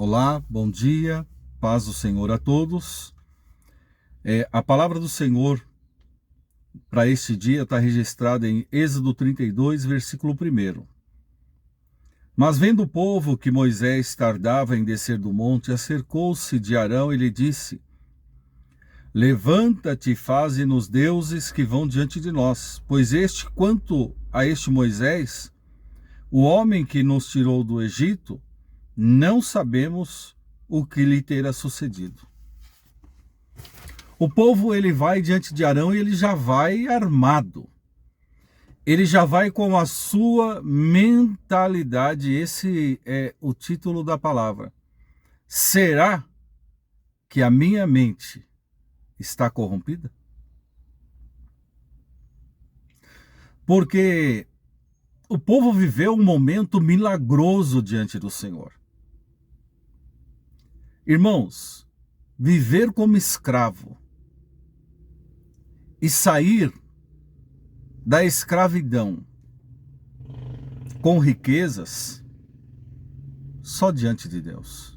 Olá, bom dia, paz do Senhor a todos. A palavra do Senhor para este dia está registrada em Êxodo 32, versículo 1. Mas vendo o povo que Moisés tardava em descer do monte, acercou-se de Arão e lhe disse: Levanta-te e faze-nos deuses que vão diante de nós, pois quanto a este Moisés, o homem que nos tirou do Egito, não sabemos o que lhe terá sucedido. O povo ele vai diante de Arão e ele já vai armado. Ele já vai com a sua mentalidade. Esse é o título da palavra. Será que a minha mente está corrompida? Porque o povo viveu um momento milagroso diante do Senhor. Irmãos, viver como escravo e sair da escravidão com riquezas, só diante de Deus.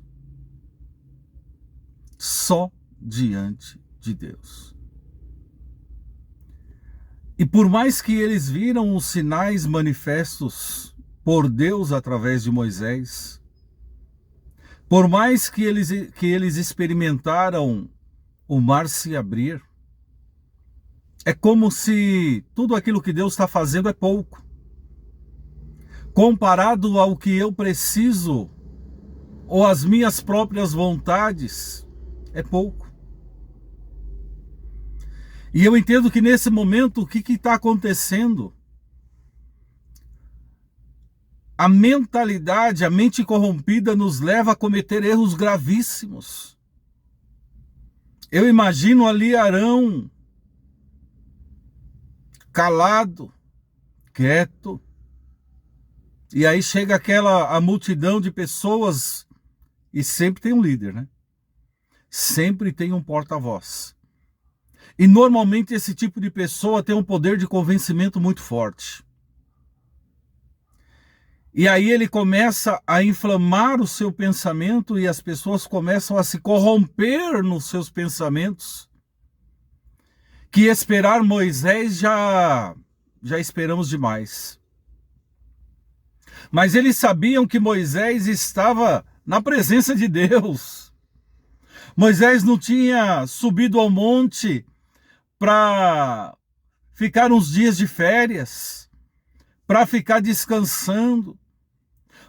Só diante de Deus. E por mais que eles viram os sinais manifestos por Deus através de Moisés, por mais que eles experimentaram o mar se abrir, é como se tudo aquilo que Deus está fazendo é pouco. Comparado ao que eu preciso, ou as minhas próprias vontades, é pouco. E eu entendo que nesse momento, o que está acontecendo? A mentalidade, a mente corrompida nos leva a cometer erros gravíssimos. Eu imagino ali Arão, calado, quieto, e aí chega a multidão de pessoas, e sempre tem um líder, né? Sempre tem um porta-voz. E normalmente esse tipo de pessoa tem um poder de convencimento muito forte. E aí ele começa a inflamar o seu pensamento e as pessoas começam a se corromper nos seus pensamentos. Que esperar Moisés já esperamos demais. Mas eles sabiam que Moisés estava na presença de Deus. Moisés não tinha subido ao monte para ficar uns dias de férias, para ficar descansando.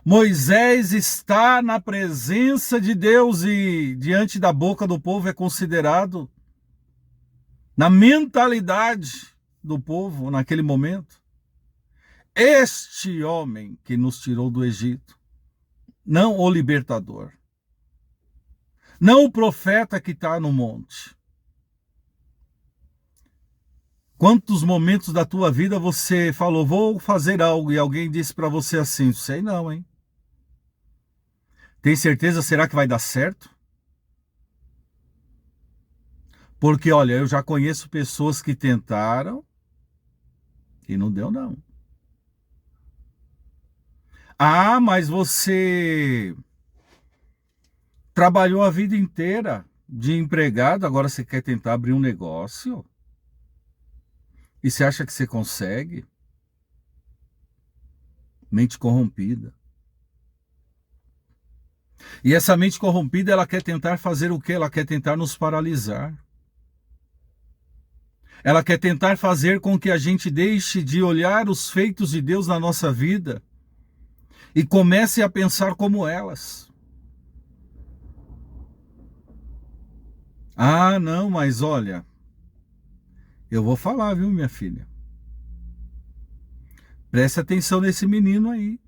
Moisés está na presença de Deus e diante da boca do povo é considerado, na mentalidade do povo naquele momento, este homem que nos tirou do Egito, não o libertador, não o profeta que está no monte. Quantos momentos da tua vida você falou, vou fazer algo, e alguém disse para você assim, sei não, hein? Tem certeza, será que vai dar certo? Porque, olha, eu já conheço pessoas que tentaram e não deu não. Ah, mas você trabalhou a vida inteira de empregado, agora você quer tentar abrir um negócio? E você acha que você consegue? Mente corrompida. E essa mente corrompida, ela quer tentar fazer o quê? Ela quer tentar nos paralisar. Ela quer tentar fazer com que a gente deixe de olhar os feitos de Deus na nossa vida e comece a pensar como elas. Ah, não, mas olha, eu vou falar, viu, minha filha? Presta atenção nesse menino aí.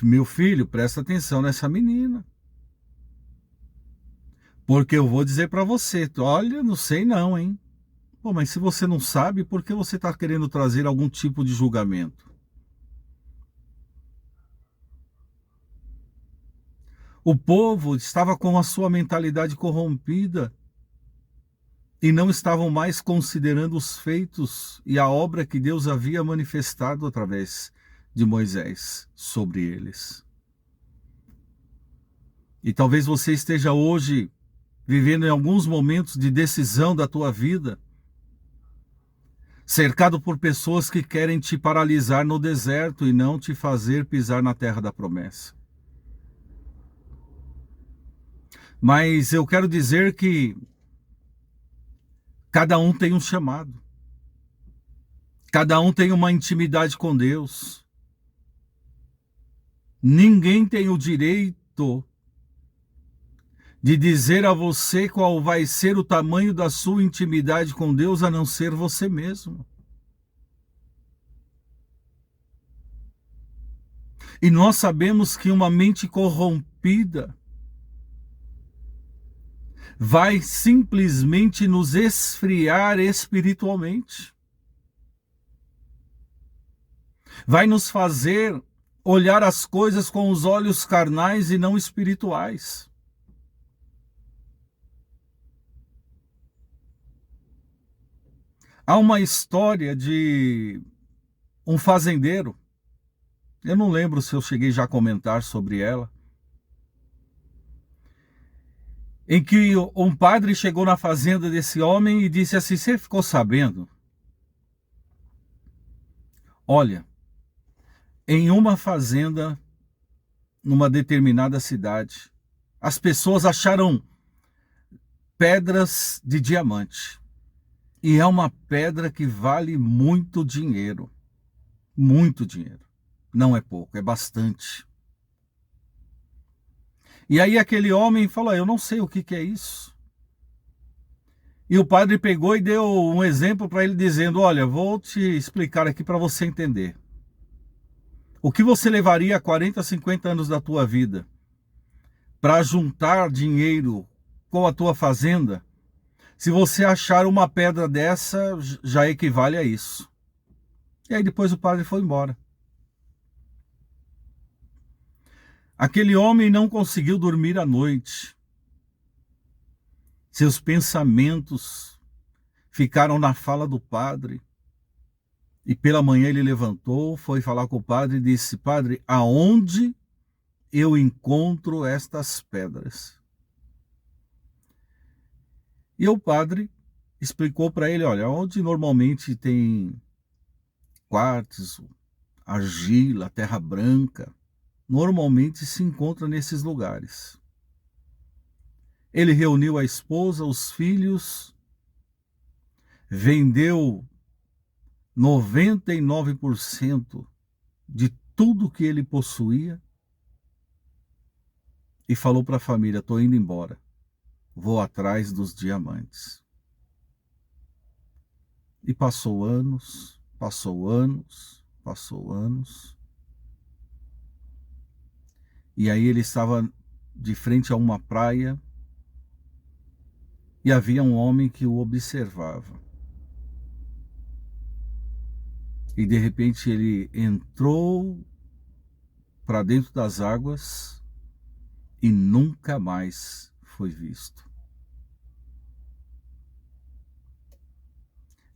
Meu filho, presta atenção nessa menina. Porque eu vou dizer para você, olha, não sei não, hein? Pô, mas se você não sabe, por que você está querendo trazer algum tipo de julgamento? O povo estava com a sua mentalidade corrompida e não estavam mais considerando os feitos e a obra que Deus havia manifestado através de Moisés sobre eles. E talvez você esteja hoje vivendo em alguns momentos de decisão da tua vida, cercado por pessoas que querem te paralisar no deserto e não te fazer pisar na terra da promessa. Mas eu quero dizer que cada um tem um chamado. Cada um tem uma intimidade com Deus. Ninguém tem o direito de dizer a você qual vai ser o tamanho da sua intimidade com Deus, a não ser você mesmo. E nós sabemos que uma mente corrompida vai simplesmente nos esfriar espiritualmente. Vai nos fazer olhar as coisas com os olhos carnais e não espirituais. Há uma história de um fazendeiro, eu não lembro se eu cheguei já a comentar sobre ela, em que um padre chegou na fazenda desse homem e disse assim: você ficou sabendo? Olha, em uma fazenda, numa determinada cidade, as pessoas acharam pedras de diamante. E é uma pedra que vale muito dinheiro. Muito dinheiro. Não é pouco, é bastante. E aí aquele homem falou: eu não sei o que é isso. E o padre pegou e deu um exemplo para ele, dizendo: olha, vou te explicar aqui para você entender. O que você levaria 40, 50 anos da tua vida para juntar dinheiro com a tua fazenda, se você achar uma pedra dessa, já equivale a isso. E aí depois o padre foi embora. Aquele homem não conseguiu dormir à noite. Seus pensamentos ficaram na fala do padre. E pela manhã ele levantou, foi falar com o padre e disse: padre, aonde eu encontro estas pedras? E o padre explicou para ele: olha, onde normalmente tem quartzo, argila, terra branca, normalmente se encontra nesses lugares. Ele reuniu a esposa, os filhos, vendeu 99% de tudo que ele possuía e falou para a família: estou indo embora, vou atrás dos diamantes. E passou anos, passou anos, passou anos. E aí ele estava de frente a uma praia e havia um homem que o observava. E de repente ele entrou para dentro das águas e nunca mais foi visto.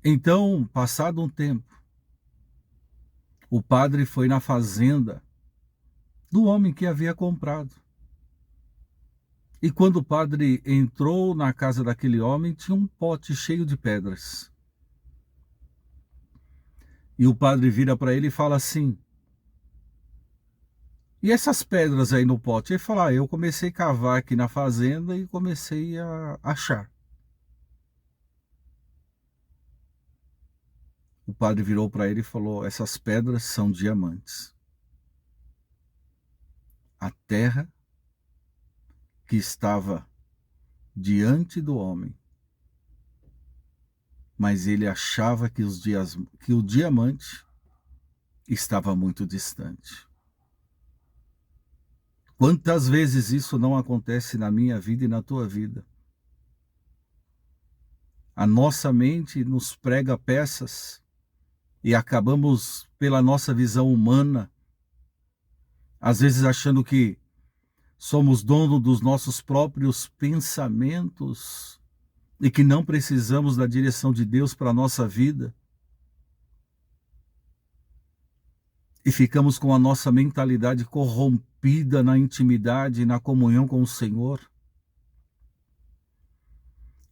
Então, passado um tempo, o padre foi na fazenda do homem que havia comprado. E quando o padre entrou na casa daquele homem, tinha um pote cheio de pedras. E o padre vira para ele e fala assim: e essas pedras aí no pote? Ele fala: eu comecei a cavar aqui na fazenda e comecei a achar. O padre virou para ele e falou: essas pedras são diamantes. A terra que estava diante do homem, mas ele achava que o diamante estava muito distante. Quantas vezes isso não acontece na minha vida e na tua vida? A nossa mente nos prega peças e acabamos, pela nossa visão humana, às vezes achando que somos dono dos nossos próprios pensamentos e que não precisamos da direção de Deus para a nossa vida. e ficamos com a nossa mentalidade corrompida na intimidade e na comunhão com o Senhor,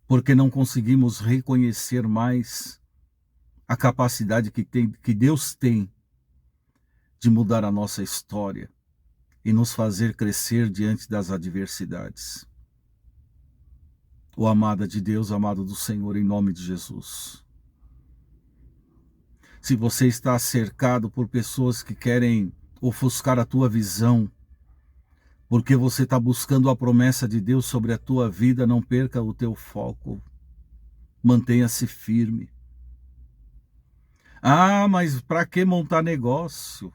porque não conseguimos reconhecer mais a capacidade que Deus tem de mudar a nossa história e nos fazer crescer diante das adversidades. O amado de Deus, amado do Senhor, em nome de Jesus. Se você está cercado por pessoas que querem ofuscar a tua visão, porque você está buscando a promessa de Deus sobre a tua vida, não perca o teu foco. Mantenha-se firme. Ah, mas para que montar negócio?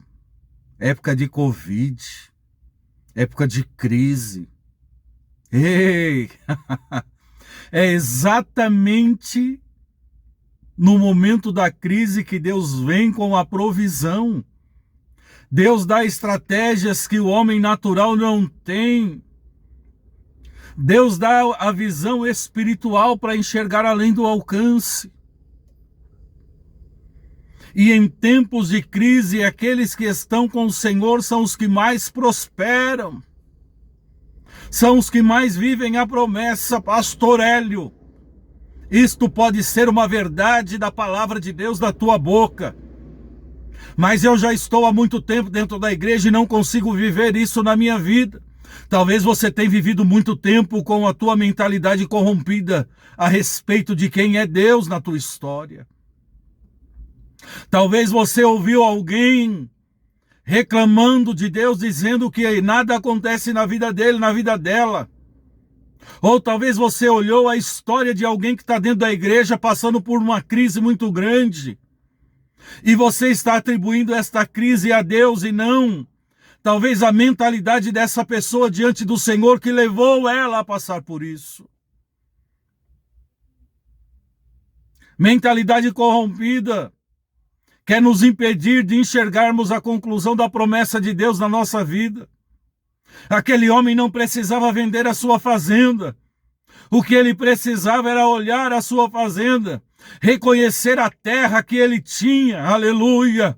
Época de Covid, época de crise. Ei! É exatamente no momento da crise que Deus vem com a provisão. Deus dá estratégias que o homem natural não tem. Deus dá a visão espiritual para enxergar além do alcance. E em tempos de crise, aqueles que estão com o Senhor são os que mais prosperam. São os que mais vivem a promessa, Pastor Hélio. Isto pode ser uma verdade da palavra de Deus da tua boca. Mas eu já estou há muito tempo dentro da igreja e não consigo viver isso na minha vida. Talvez você tenha vivido muito tempo com a tua mentalidade corrompida a respeito de quem é Deus na tua história. Talvez você ouviu alguém reclamando de Deus, dizendo que nada acontece na vida dele, na vida dela. Ou talvez você olhou a história de alguém que está dentro da igreja passando por uma crise muito grande. E você está atribuindo esta crise a Deus e não, talvez, a mentalidade dessa pessoa diante do Senhor que levou ela a passar por isso. Mentalidade corrompida quer nos impedir de enxergarmos a conclusão da promessa de Deus na nossa vida. Aquele homem não precisava vender a sua fazenda. O que ele precisava era olhar a sua fazenda, reconhecer a terra que ele tinha, aleluia,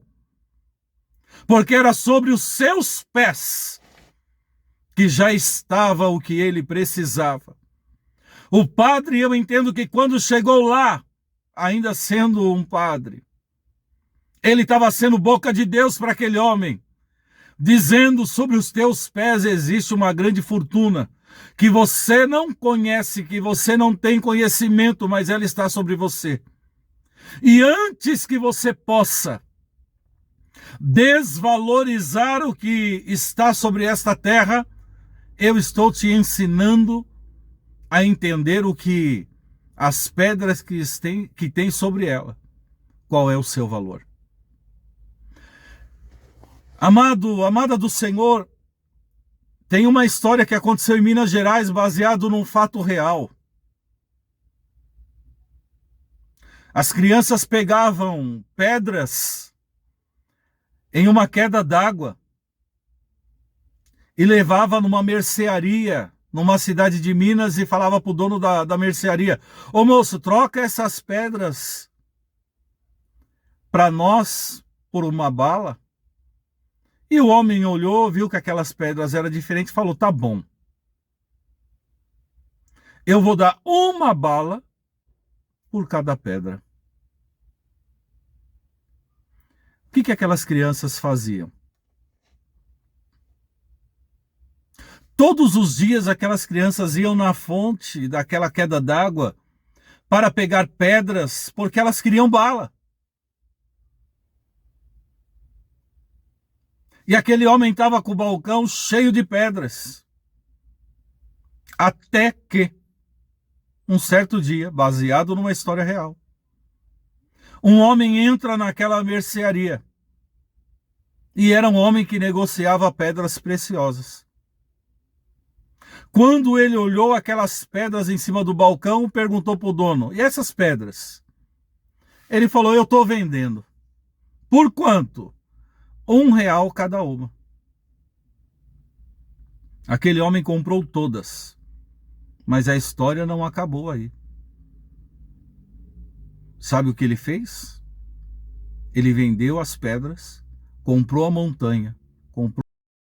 porque era sobre os seus pés que já estava o que ele precisava. O padre, eu entendo que quando chegou lá, ainda sendo um padre, ele estava sendo boca de Deus para aquele homem, dizendo: sobre os teus pés existe uma grande fortuna, que você não conhece, que você não tem conhecimento, mas ela está sobre você. E antes que você possa desvalorizar o que está sobre esta terra, eu estou te ensinando a entender o que as pedras que tem sobre ela, qual é o seu valor. Amado, amada do Senhor, tem uma história que aconteceu em Minas Gerais baseado num fato real. As crianças pegavam pedras em uma queda d'água e levavam numa mercearia, numa cidade de Minas, e falava para o dono da mercearia: ô moço, troca essas pedras para nós por uma bala. E o homem olhou, viu que aquelas pedras eram diferentes e falou: tá bom, eu vou dar uma bala por cada pedra. O que aquelas crianças faziam? Todos os dias aquelas crianças iam na fonte daquela queda d'água para pegar pedras, porque elas queriam bala. E aquele homem estava com o balcão cheio de pedras. Até que, um certo dia, baseado numa história real, um homem entra naquela mercearia. E era um homem que negociava pedras preciosas. Quando ele olhou aquelas pedras em cima do balcão, perguntou para o dono: e essas pedras? Ele falou: eu estou vendendo. Por quanto? R$1 cada uma. Aquele homem comprou todas. Mas a história não acabou aí. Sabe o que ele fez? Ele vendeu as pedras, comprou a montanha, comprou